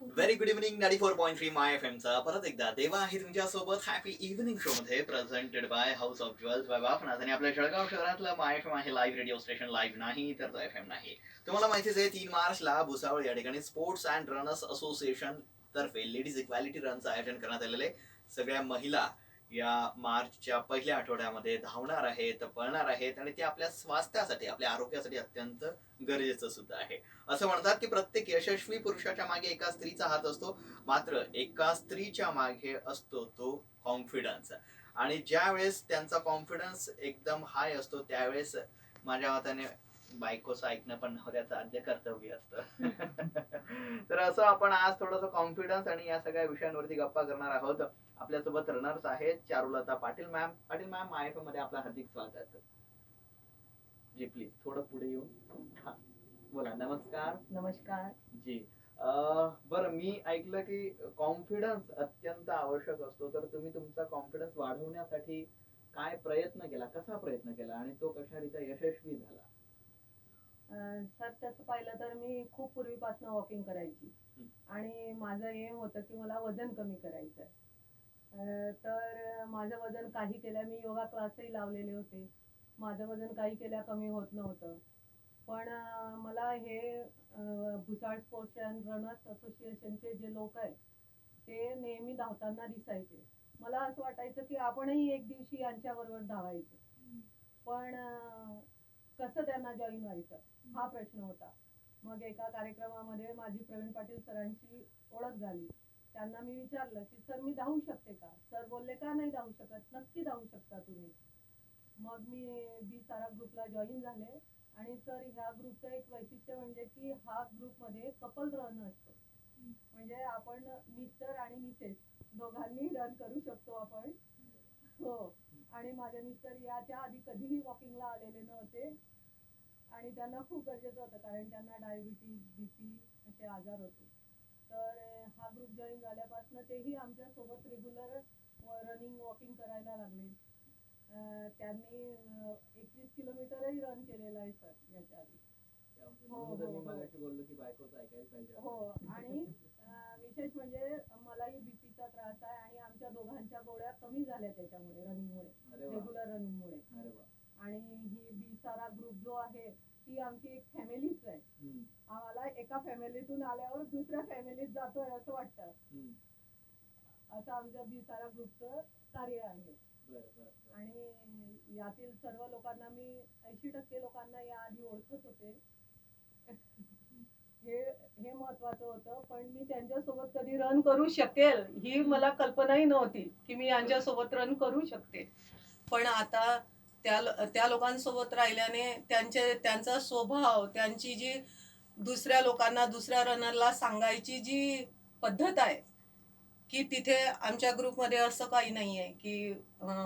Very good evening 94.3 my F चा परत एकदा देवा आहे तुमच्यासोबत हॅपी इव्हनिंग शो मध्ये presented by house of jewels by बाफनाथ आणि आपल्या जळगाव शहरातलं माय एफ एम आहे लाईव्ह रेडिओ स्टेशन लाईव्ह नाही तर तो एफ एम नाही. तुम्हाला माहितीच आहे 3 मार्चला भुसावळ या ठिकाणी स्पोर्ट्स अँड रनर्स असोसिएशन तर्फे लेडीज इक्वॅलिटी रनचं आयोजन करण्यात आलेलं आहे. सगळ्या महिला या मार्चच्या पहिल्या आठवड्यामध्ये धावणार आहेत, पळणार आहेत आणि ते आपल्या स्वास्थ्यासाठी आपल्या आरोग्यासाठी अत्यंत गरजेचं सुद्धा आहे. असं म्हणतात की प्रत्येक यशस्वी पुरुषाच्या मागे एका स्त्रीचा हात असतो, मात्र एका स्त्रीच्या मागे असतो तो कॉन्फिडन्स. आणि ज्यावेळेस त्यांचा कॉन्फिडन्स एकदम हाय असतो त्यावेळेस माझ्या मताने बायकोचं ऐकणं पण नवऱ्याचं आद्य कर्तव्य असतं. तर असं आपण आज थोडस कॉन्फिडन्स आणि या सगळ्या विषयांवरती गप्पा करणार आहोत. आपल्यासोबत रनर्स आहेत चारुलता पाटील मॅम. पाटील मॅम, माय मध्ये आपलं हार्दिक स्वागत. जी प्लीज थोडं पुढे येऊन हा बोला. नमस्कार. नमस्कार. जी. बरं, मी ऐकलं की कॉन्फिडन्स अत्यंत आवश्यक असतो, तर तुम्ही तुमचा कॉन्फिडन्स वाढवण्यासाठी काय प्रयत्न केला, कसा प्रयत्न केला आणि तो कशारीत्या यशस्वी झाला? सर तसं पाहिलं तर मी खूप पूर्वीपासून वॉकिंग करायची आणि माझं एम होतं की मला वजन कमी करायचं आहे. तर माझं वजन काही केल्या मी योगा क्लासही लावलेले होते. माझं वजन काही केल्या कमी होत नव्हतं. पण मला हे भुसावळ स्पोर्ट्स अँड रनर्स असोसिएशनचे जे लोक आहेत ते नेहमी धावताना दिसायचे. मला असं वाटायचं की आपणही एक दिवशी यांच्याबरोबर धावायचं. पण कसं त्यांना जॉईन व्हायचं हा प्रश्न होता. मग एका कार्यक्रमामध्ये माझी प्रवीण पाटील सरांची ओळख झाली. त्यांना मी विचारलं की सर मी धावू शकते का? सर बोलले का नाही धावू शकत, नक्की धावू शकता तुम्ही. मग मी बी सारा ग्रुपला जॉईन झाले. आणि सर ह्या ग्रुपचं एक वैशिष्ट्य म्हणजे की हा ग्रुपमध्ये कपल रन असतो. म्हणजे आपण मिस्टर आणि मिसेस दोघांनी रन करू शकतो आपण. हो. आणि माझे मिस्टर याच्या आधी कधीही वॉकिंगला आलेले नव्हते आणि त्यांना खूप गरजेचं होतं कारण त्यांना डायबिटीज, बीपी असे आजार होते. तर हा ग्रुप जॉईन झाल्यापासून तेही आमच्या सोबत रेग्युलर रनिंग वॉकिंग करायला लागले. त्यांनी 21 किलोमीटरही रन केलेलं आहे सर याच्या आधी. हो हो मी हो मगाशी बोललो की बायकोचं ऐकायला पाहिजे. हो. आणि विशेष म्हणजे मलाही बीपीचा त्रास आहे आणि आमच्या दोघांच्या गोळ्या कमी झाल्या त्याच्यामुळे रनिंगमुळे, रेग्युलर रनिंगमुळे. आणि ही बी सारा ग्रुप जो आहे ती आमची एक फॅमिलीच आहे. आम्हाला एका फॅमिलीतून आल्यावर दुसऱ्या फॅमिलीत जातोय असं वाटतं. असं आमच्या बी सारा ग्रुपचं कार्य आहे. आणि यातील सर्व लोकांना मी 80% लोकांना या आधी ओळखत होते. हे महत्वाचं होतं. पण मी त्यांच्यासोबत कधी रन करू शकेल ही मला कल्पनाही नव्हती की मी यांच्यासोबत रन करू शकते. पण आता त्या लोकांसोबत राहिल्याने त्यांचा स्वभाव, त्यांची जी दुसऱ्या लोकांना, दुसऱ्या रनरला सांगायची जी पद्धत आहे की तिथे आमच्या ग्रुपमध्ये असं काही नाहीये की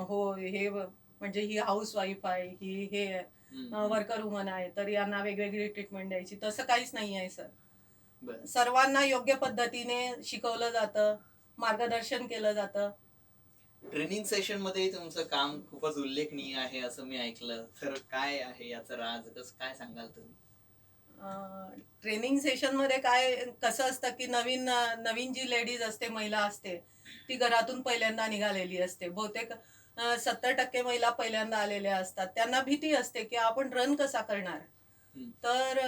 हो हे म्हणजे ही हाऊस वाईफ आहे, ही हे वर्कर वुमन आहे तर यांना वेगवेगळी ट्रीटमेंट द्यायची, तसं काहीच नाही आहे सर. सर्वांना योग्य पद्धतीने शिकवलं जातं, मार्गदर्शन केलं जातं. ट्रेनिंग सेशन मध्ये तुमचं काम खूपच उल्लेखनीय आहे असं मी ऐकलं, तर काय आहे याचं राज, कसं काय सांगाल तुम्ही? ट्रेनिंग सेशन मध्ये काय कसं असतं की नवीन जी लेडीज असते, महिला असते, ती घरातून पहिल्यांदा निघालेली असते. बहुतेक 70% महिला पहिल्यांदा आलेल्या असतात. त्यांना भीती असते की आपण रन कसा करणार. तर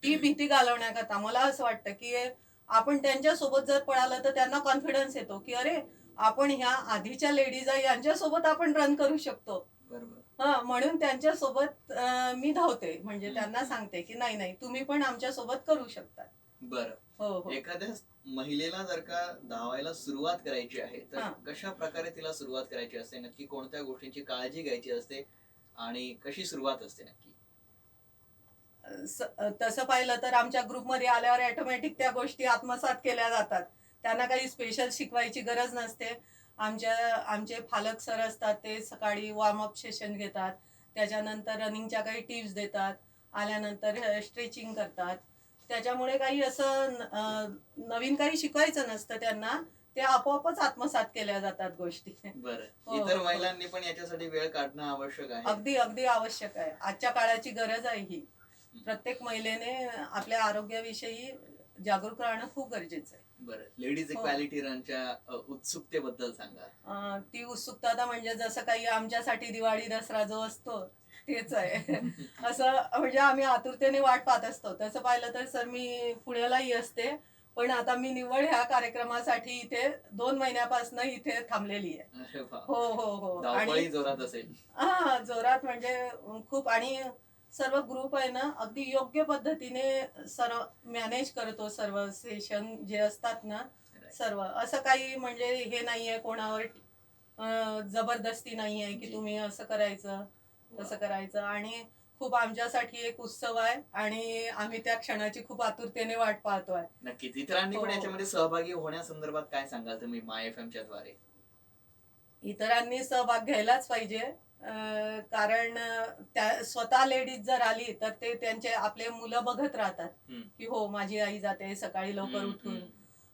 ती भीती घालवण्याकरता मला असं वाटतं की आपण त्यांच्या सोबत जर पळालं तर त्यांना कॉन्फिडन्स येतो की अरे आपण ह्या आधीच्या लेडीज आहे यांच्यासोबत आपण रन करू शकतो. हा, म्हणून त्यांच्या सोबत मी धावते. म्हणजे त्यांना सांगते की नाही नाही तुम्ही पण आमच्या सोबत करू शकता. बरं. हो हो. एखाद्या महिलेला जर का धावायला सुरुवात करायची आहे तर कशा प्रकारे तिला सुरुवात करायची असते, नक्की कोणत्या गोष्टींची काळजी घ्यायची असते आणि कशी सुरुवात असते नक्की? तसं पाहिलं तर आमच्या ग्रुपमध्ये आल्यावर ऑटोमॅटिक त्या गोष्टी आत्मसात केल्या जातात. त्यांना काही स्पेशल शिकवायची गरज नसते. आमचे पालक सर असतात, ते सकाळी वॉर्मअप सेशन घेतात, त्याच्यानंतर रनिंगच्या काही टिप्स देतात, आल्यानंतर स्ट्रेचिंग करतात. त्याच्यामुळे काही असं नवीन काही शिकवायचं नसतं त्यांना, ते आपोआपच आत्मसात केल्या जातात गोष्टी. बरं, इतर महिलांनी पण याच्यासाठी वेळ काढणं आवश्यक आहे. अगदी अगदी आवश्यक आहे. आजच्या काळाची गरज आहे ही. प्रत्येक महिलेने आपल्या आरोग्याविषयी जागरूक राहणं खूप गरजेचं आहे. बरं, लेडीज हो. इक्वॅलिटी रनच्या उत्सुकतेबद्दल सांगा. ती उत्सुकता म्हणजे जसं काही आमच्यासाठी दिवाळी दसरा जो असतो तेच आहे. असं म्हणजे आम्ही आतुरतेने वाट पाहत असतो. तसं पाहिलं तर सर मी पुण्यालाही असते. पण आता मी निव्वळ ह्या कार्यक्रमासाठी इथे 2 महिन्यापासून इथे थांबलेली आहे. अरे वा, हो, हो, हो. धावपळी जोरात असेल. जोरात म्हणजे खूप आणि सर्व ग्रुप आहे ना, अगदी योग्य पद्धतीने सर्व मॅनेज करतो सर्व सेशन जे असतात ना, सर्व. असं काही म्हणजे हे नाहीये कोणावर जबरदस्ती नाहीये की जी. तुम्ही असं करायचं, तसं वा. करायचं आणि खूप आमच्यासाठी एक उत्सव आहे आणि आम्ही त्या क्षणाची खूप आतुरतेने वाट पाहतोय. नक्कीच. इतरांनी पण हो. याच्यामध्ये सहभागी होण्यासंदर्भात काय सांगाल तुम्ही माय एफएमच्या द्वारे? इतरांनी सहभाग घ्यायलाच पाहिजे. कारण त्या स्वतः लेडीज जर आली तर ते त्यांचे आपले मुलं बघत राहतात, हम्म. की हो माझी आई जाते सकाळी लवकर हम्म, उठून, हम्म.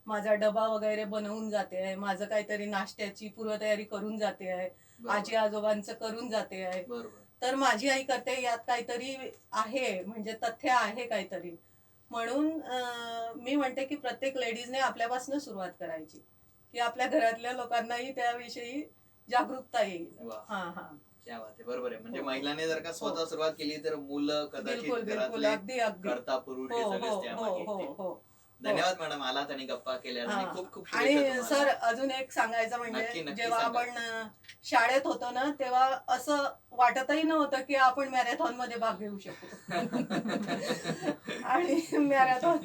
माझा डबा वगैरे बनवून जाते आहे, माझं काहीतरी नाश्त्याची पूर्वतयारी करून जाते आहे, आजी बरोबर, आजोबांचं करून जाते आहे. बरोबर. तर माझी आई करते यात काहीतरी आहे म्हणजे तथ्य आहे काहीतरी. म्हणून मी म्हणते की प्रत्येक लेडीजने आपल्यापासून सुरुवात करायची, की आपल्या घरातल्या लोकांनाही त्याविषयी जागरूकता येईल. वा, हां, हां. क्या बात आहे. बरोबर आहे. म्हणजे हो. महिलांनी जर का हो. स्वतः सुरुवात केली तर मुलं कदाचित बिलकुल, बिलकुल. घरातले अगदी, अगदी. कर्ता पुरुष हो, हे हो, सगळेच हो, त्यामागे हो, येतील. हो. धन्यवाद मॅडम, आलात आणि गप्पा केल्या आणि हां. खूप खूप आणि शुभेच्छा सर तुम्हाला. अजून एक सांगायचं नक्की, म्हणजे नक्की जेव्हा सांगा. आपण शाळेत होतो ना, तेव्हा असं वाटतही नव्हतं, की आपण मॅरेथॉनमध्ये भाग घेऊ शकू. आणि मॅरेथॉन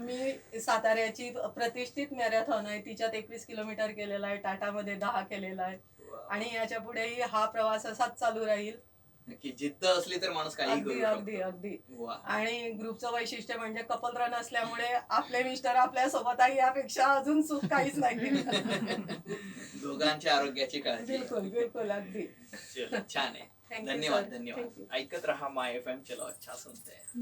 मी साताऱ्याची प्रतिष्ठित मॅरेथॉन आहे. तिच्यात 21 किलोमीटर केलेला आहे. टाटामध्ये 10 केलेला आहे. वा. आणि याच्या पुढेही हा प्रवास असाच चालू राहील. नक्की, जिद्द असली तर माणूस काही अगदी, करू अगदी, शकतो. अगदी. वा. आणि ग्रुपचं वैशिष्ट्य म्हणजे कपल रन असल्यामुळे आपले मिस्टर आपल्या सोबत आहे यापेक्षा अजून सुख काहीच नाही. दोघांच्या आरोग्याची काळजी. बिलकुल, बिलकुल. अगदी. चलो, छान आहे. थँक्यू धन्यवाद, सर. धन्यवाद. थँक्यू. ऐकत रहा माय एफएम. चलो, अच्छा सुनते हैं.